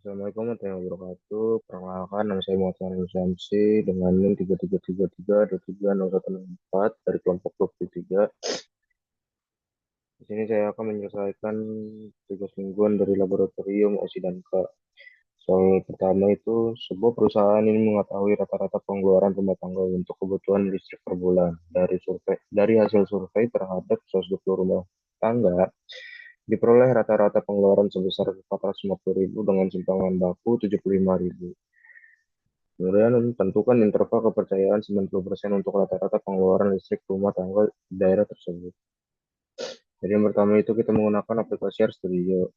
Assalamualaikum warahmatullahi wabarakatuh. Perkenalkan, nama saya Muhammad Syamsi dengan NIM 3333230164 dari kelompok 23. Di sini saya akan menyelesaikan tugas mingguan dari laboratorium OSI dan K. Soal pertama itu, sebuah perusahaan ini mengetahui rata-rata pengeluaran rumah tangga untuk kebutuhan listrik per bulan. Dari hasil survei terhadap 120 rumah tangga, diperoleh rata-rata pengeluaran sebesar 450.000 dengan simpangan baku 75.000. Kemudian tentukan interval kepercayaan 90% untuk rata-rata pengeluaran listrik rumah tangga di daerah tersebut. Jadi yang pertama itu kita menggunakan aplikasi RStudio.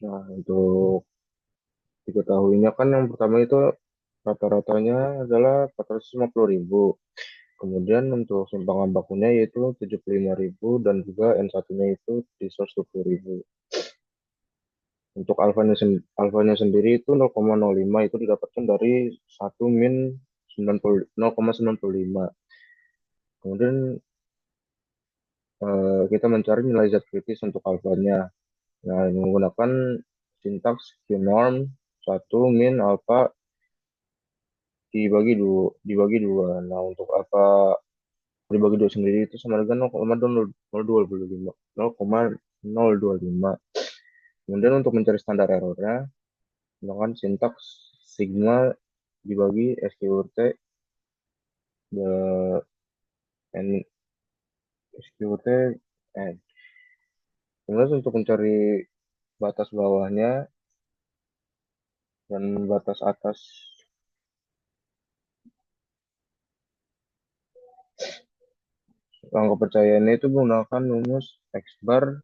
Nah, untuk diketahuinya kan yang pertama itu rata-ratanya adalah 450.000. Kemudian untuk simpangan bakunya yaitu 75.000 dan juga N1-nya itu di 120.000. Untuk alfanya sendiri itu 0,05 itu didapatkan dari 1 min 0,95. Kemudian kita mencari nilai Z kritis untuk alfanya. Nah, menggunakan sintaks qnorm 1 min alfa dibagi dua. Nah, untuk alfa dibagi dua sendiri itu sama dengan 0,025. 0,025. Kemudian untuk mencari standar errornya, menggunakan sintaks sigma dibagi SQRT the n SQRT n. Kemudian untuk mencari batas bawahnya dan batas atas angka kepercayaannya itu menggunakan rumus X bar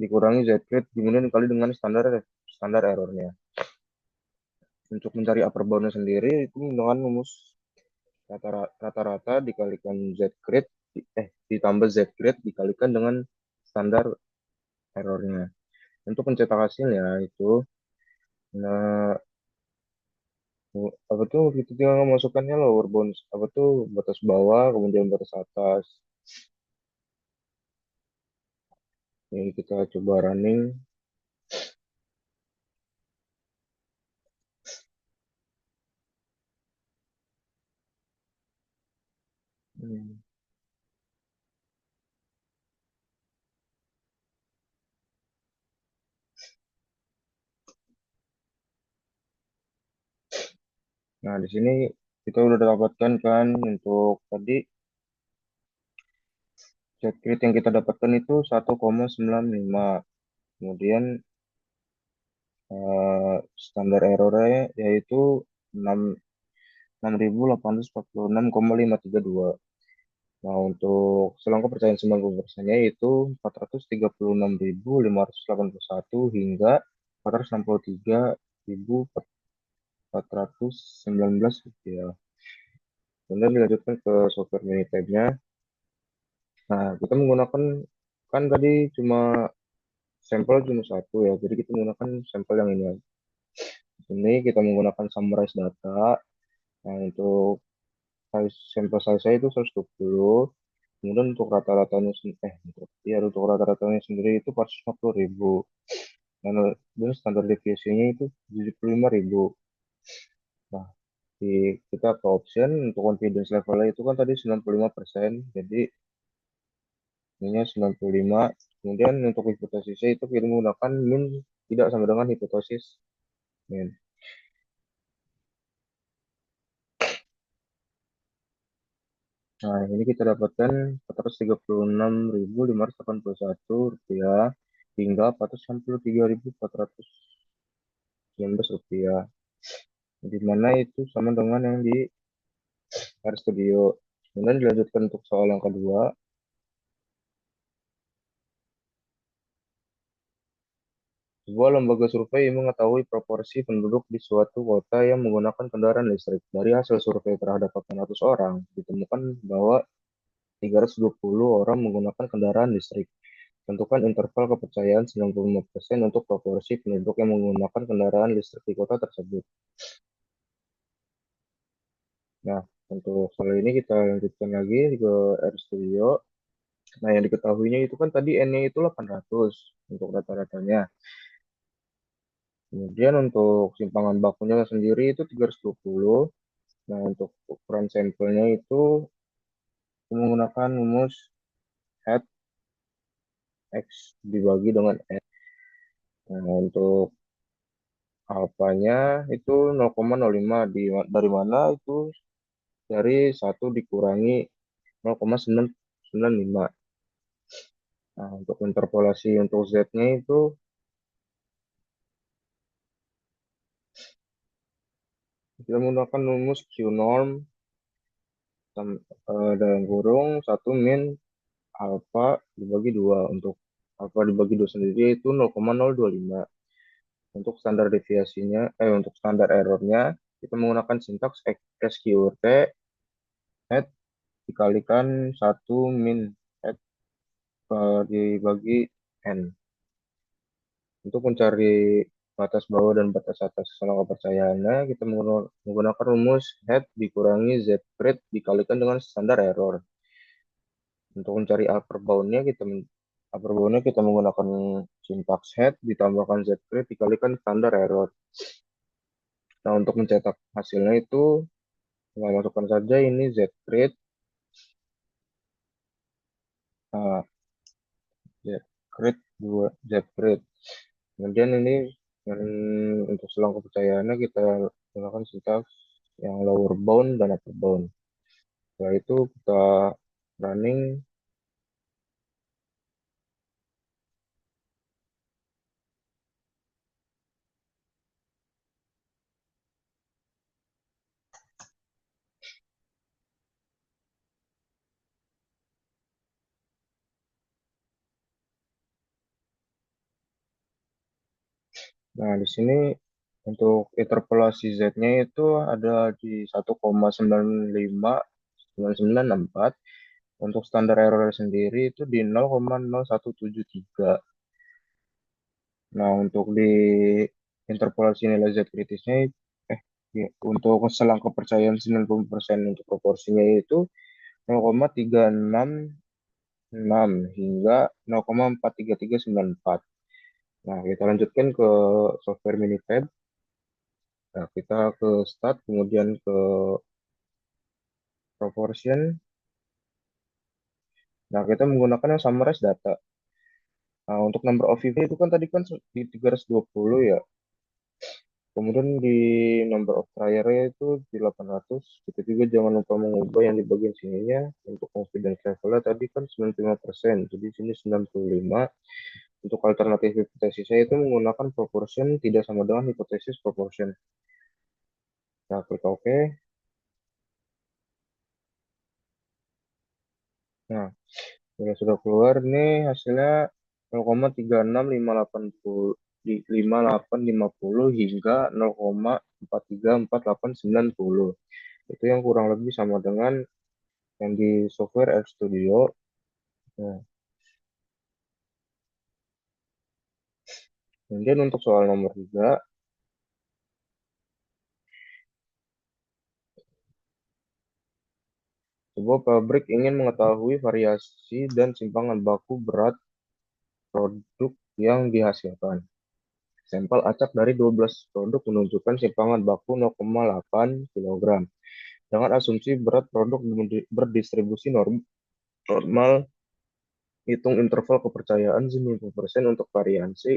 dikurangi Z rate kemudian dikali dengan standar errornya. Untuk mencari upper boundnya sendiri itu menggunakan rumus rata-rata dikalikan Z grade ditambah Z grade dikalikan dengan standar errornya. Untuk mencetak hasilnya itu nah apa tuh kita tinggal memasukkannya lower bound apa tuh batas bawah kemudian batas atas. Ini kita coba running. Hmm. Nah, di sini kita udah dapatkan kan untuk tadi set rate yang kita dapatkan itu 1,95. Kemudian standar errornya yaitu 6 6.846,532. Nah, untuk selang kepercayaan 90%-nya yaitu 436.581 hingga 463.419 rupiah. Kemudian dilanjutkan ke software Minitab-nya. Nah, kita menggunakan kan tadi cuma sampel cuma satu ya, jadi kita menggunakan sampel yang ini aja. Di sini kita menggunakan summarize data. Nah, untuk sampel size itu 120. Kemudian untuk rata-ratanya untuk rata-ratanya sendiri itu 450.000. Dan standar deviasinya itu 75.000. Nah, kita ke option untuk confidence levelnya itu kan tadi 95%. Jadi ininya 95. Kemudian untuk hipotesisnya itu kita menggunakan min tidak sama dengan hipotesis min. Nah, ini kita dapatkan 436.581 rupiah hingga 463.419 rupiah. Di mana itu sama dengan yang di RStudio. Kemudian dilanjutkan untuk soal yang kedua. Sebuah lembaga survei mengetahui proporsi penduduk di suatu kota yang menggunakan kendaraan listrik. Dari hasil survei terhadap 800 orang, ditemukan bahwa 320 orang menggunakan kendaraan listrik. Tentukan interval kepercayaan 95% untuk proporsi penduduk yang menggunakan kendaraan listrik di kota tersebut. Nah, untuk soal ini kita lanjutkan lagi ke RStudio. Nah, yang diketahuinya itu kan tadi N-nya itu 800 untuk rata-ratanya. Kemudian untuk simpangan bakunya sendiri itu 320. Nah, untuk ukuran sampelnya itu menggunakan rumus head X dibagi dengan N. Nah, untuk alfanya itu 0,05 dari mana itu dari 1 dikurangi 0,995. Nah, untuk interpolasi untuk Z-nya itu kita menggunakan rumus Q norm dalam kurung 1 min alfa dibagi 2. Untuk alfa dibagi 2 sendiri itu 0,025. Untuk standar deviasinya, untuk standar errornya, kita menggunakan sintaks SQRT head dikalikan 1 min head dibagi n. Untuk mencari batas bawah dan batas atas salah kepercayaannya, kita menggunakan rumus head dikurangi z grade dikalikan dengan standar error. Untuk mencari upper boundnya kita menggunakan syntax head ditambahkan z grade dikalikan standar error. Nah, untuk mencetak hasilnya itu tinggal masukkan saja ini z grade, nah, z grade 2 z grade. Kemudian ini untuk selang kepercayaannya kita gunakan syntax yang lower bound dan upper bound. Setelah itu kita running. Nah, di sini untuk interpolasi Z-nya itu ada di 1,959964. Untuk standar error sendiri itu di 0,0173. Nah, untuk di interpolasi nilai Z kritisnya, untuk selang kepercayaan 90% untuk proporsinya itu 0,366 hingga 0,43394. Nah, kita lanjutkan ke software Minitab. Nah, kita ke start, kemudian ke proportion. Nah, kita menggunakan yang summarize data. Nah, untuk number of view itu kan tadi kan di 320 ya. Kemudian di number of trial itu di 800. Kita juga jangan lupa mengubah yang di bagian sininya. Untuk confidence levelnya tadi kan 95%. Jadi sini 95. Untuk alternatif hipotesis saya itu menggunakan proportion tidak sama dengan hipotesis proportion. Nah, klik OK. Nah, ya, sudah keluar nih hasilnya 0,365850 hingga 0,434890. Itu yang kurang lebih sama dengan yang di software RStudio. Nah, kemudian untuk soal nomor 3, sebuah pabrik ingin mengetahui variasi dan simpangan baku berat produk yang dihasilkan. Sampel acak dari 12 produk menunjukkan simpangan baku 0,8 kg. Dengan asumsi berat produk berdistribusi normal, hitung interval kepercayaan 90% untuk variansi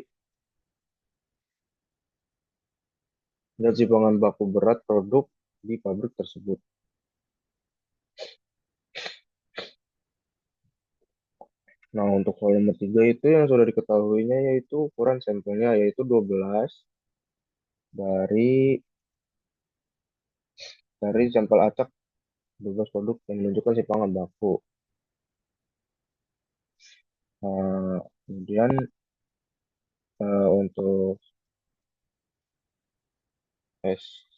dan simpangan baku berat produk di pabrik tersebut. Nah, untuk soal nomor 3 itu yang sudah diketahuinya yaitu ukuran sampelnya yaitu 12 dari sampel acak 12 produk yang menunjukkan simpangan baku. Kemudian untuk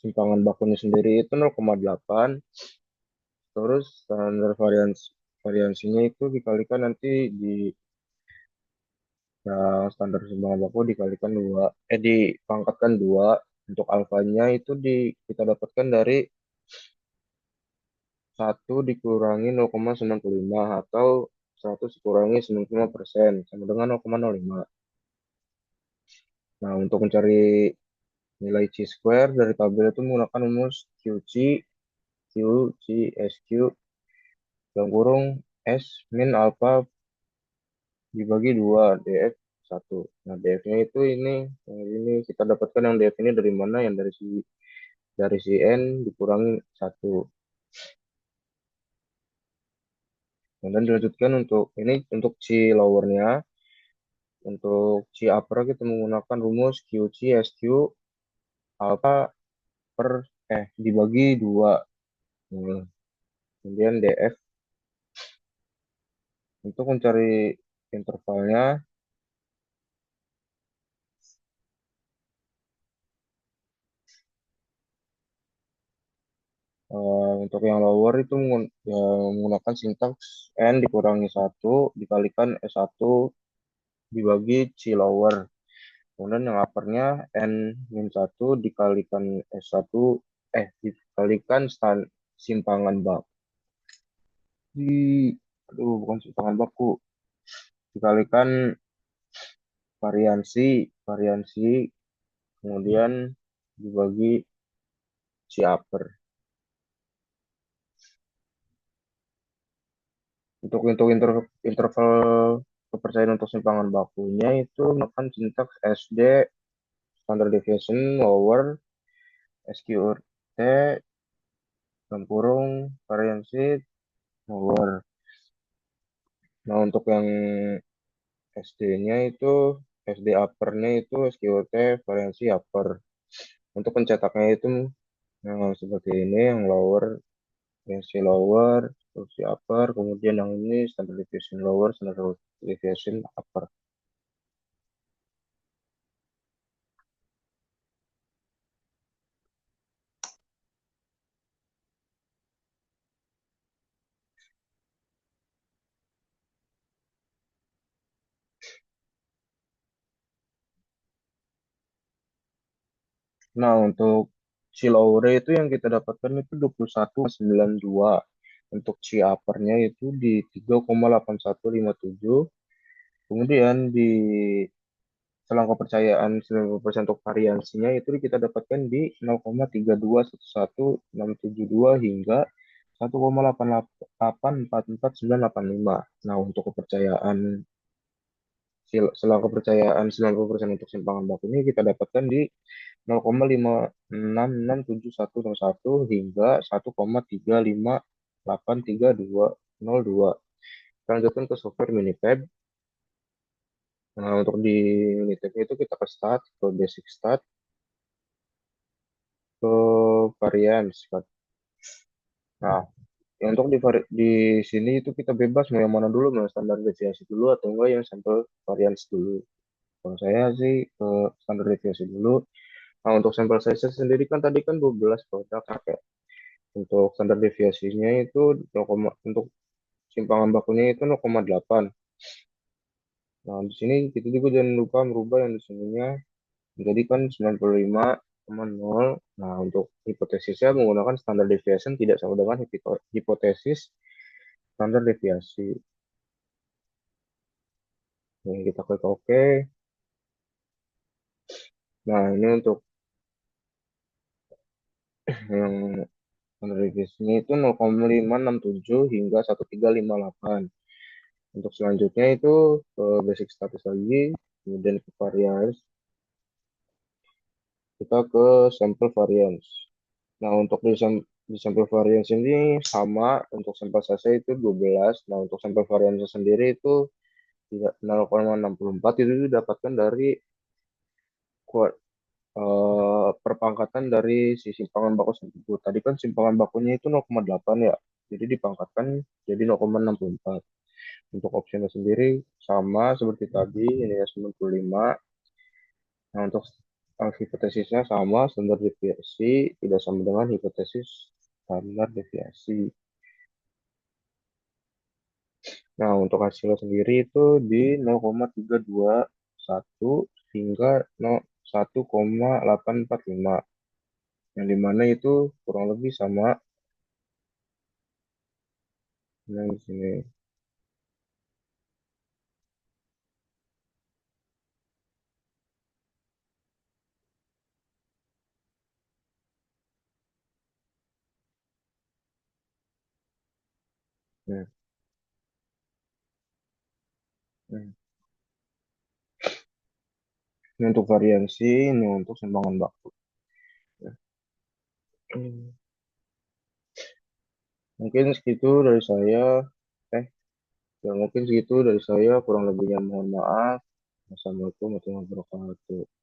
simpangan bakunya sendiri itu 0,8. Terus standar variansinya itu dikalikan nanti di standar simpangan baku dikalikan 2, dipangkatkan 2. Untuk alfanya itu kita dapatkan dari 1 dikurangi 0,95 atau 100 dikurangi 95% sama dengan 0,05. Nah, untuk mencari nilai chi-square dari tabel itu menggunakan rumus Q, C, SQ, yang kurung S min alpha dibagi 2 DF 1. Nah, DF-nya itu ini kita dapatkan yang DF ini dari mana? Yang dari si N dikurangi 1. Kemudian dilanjutkan untuk ini untuk si lowernya. Untuk si upper kita menggunakan rumus QC SQ alpha per dibagi 2. Ini. Kemudian DF untuk mencari intervalnya, untuk yang lower itu ya, menggunakan sintaks N dikurangi 1 dikalikan S1 dibagi C lower. Kemudian yang uppernya N min 1 dikalikan S1 dikalikan simpangan bak di aduh bukan simpangan baku, dikalikan variansi variansi kemudian dibagi si upper. Untuk interval kepercayaan untuk simpangan bakunya itu melakukan sintaks SD standard deviation lower SQRT dalam kurung variansi lower. Nah, untuk yang SD-nya itu SD upper-nya itu SQRT variansi upper. Untuk pencetaknya itu seperti ini, yang lower variansi lower, variansi upper, kemudian yang ini standard deviation lower, standard deviation upper. Nah, untuk si lower itu yang kita dapatkan itu 21,92. Untuk si upper-nya itu di 3,8157. Kemudian di selang kepercayaan 90% untuk variansinya itu kita dapatkan di 0,3211672 hingga 1,8844985. Nah, untuk kepercayaan selang kepercayaan 90% untuk simpangan baku ini kita dapatkan di 0,5667101 hingga 1,3583202. Kita lanjutkan ke software Minitab. Nah, untuk di Minitab itu kita ke start, ke basic start, ke variance. Nah, untuk di sini itu kita bebas mau yang mana dulu, mau standar deviasi dulu atau enggak yang sampel variance dulu. Kalau saya sih ke standar deviasi dulu. Nah, untuk sampel size sendiri kan tadi kan 12 produk ya. Untuk standar deviasinya itu 0, untuk simpangan bakunya itu 0,8. Nah, di sini kita juga jangan lupa merubah yang di sininya menjadi kan 95,0. Nah, untuk hipotesisnya menggunakan standar deviation tidak sama dengan hipotesis standar deviasi. Oke, kita klik OK. Nah, ini untuk yang standar deviasinya itu 0,567 hingga 1358. Untuk selanjutnya itu ke basic status lagi, kemudian ke variance, kita ke sampel variance. Nah, untuk di sampel variance ini sama, untuk sampel sase itu 12. Nah, untuk sampel variance sendiri itu 0,64 itu didapatkan dari perpangkatan dari si simpangan baku tersebut. Tadi kan simpangan bakunya itu 0,8 ya. Jadi dipangkatkan jadi 0,64. Untuk opsinya sendiri sama seperti tadi, ini ya 95. Nah, untuk hipotesisnya sama, standar deviasi tidak sama dengan hipotesis standar deviasi. Nah, untuk hasilnya sendiri itu di 0,321 hingga 1,845. Yang dimana itu kurang lebih sama yang di sini. Ya, ya. Ini untuk variasi, ini untuk simpangan baku. Ya. Hmm. Mungkin segitu dari saya. Eh, ya mungkin segitu dari saya. Kurang lebihnya mohon maaf. Assalamualaikum warahmatullahi wabarakatuh.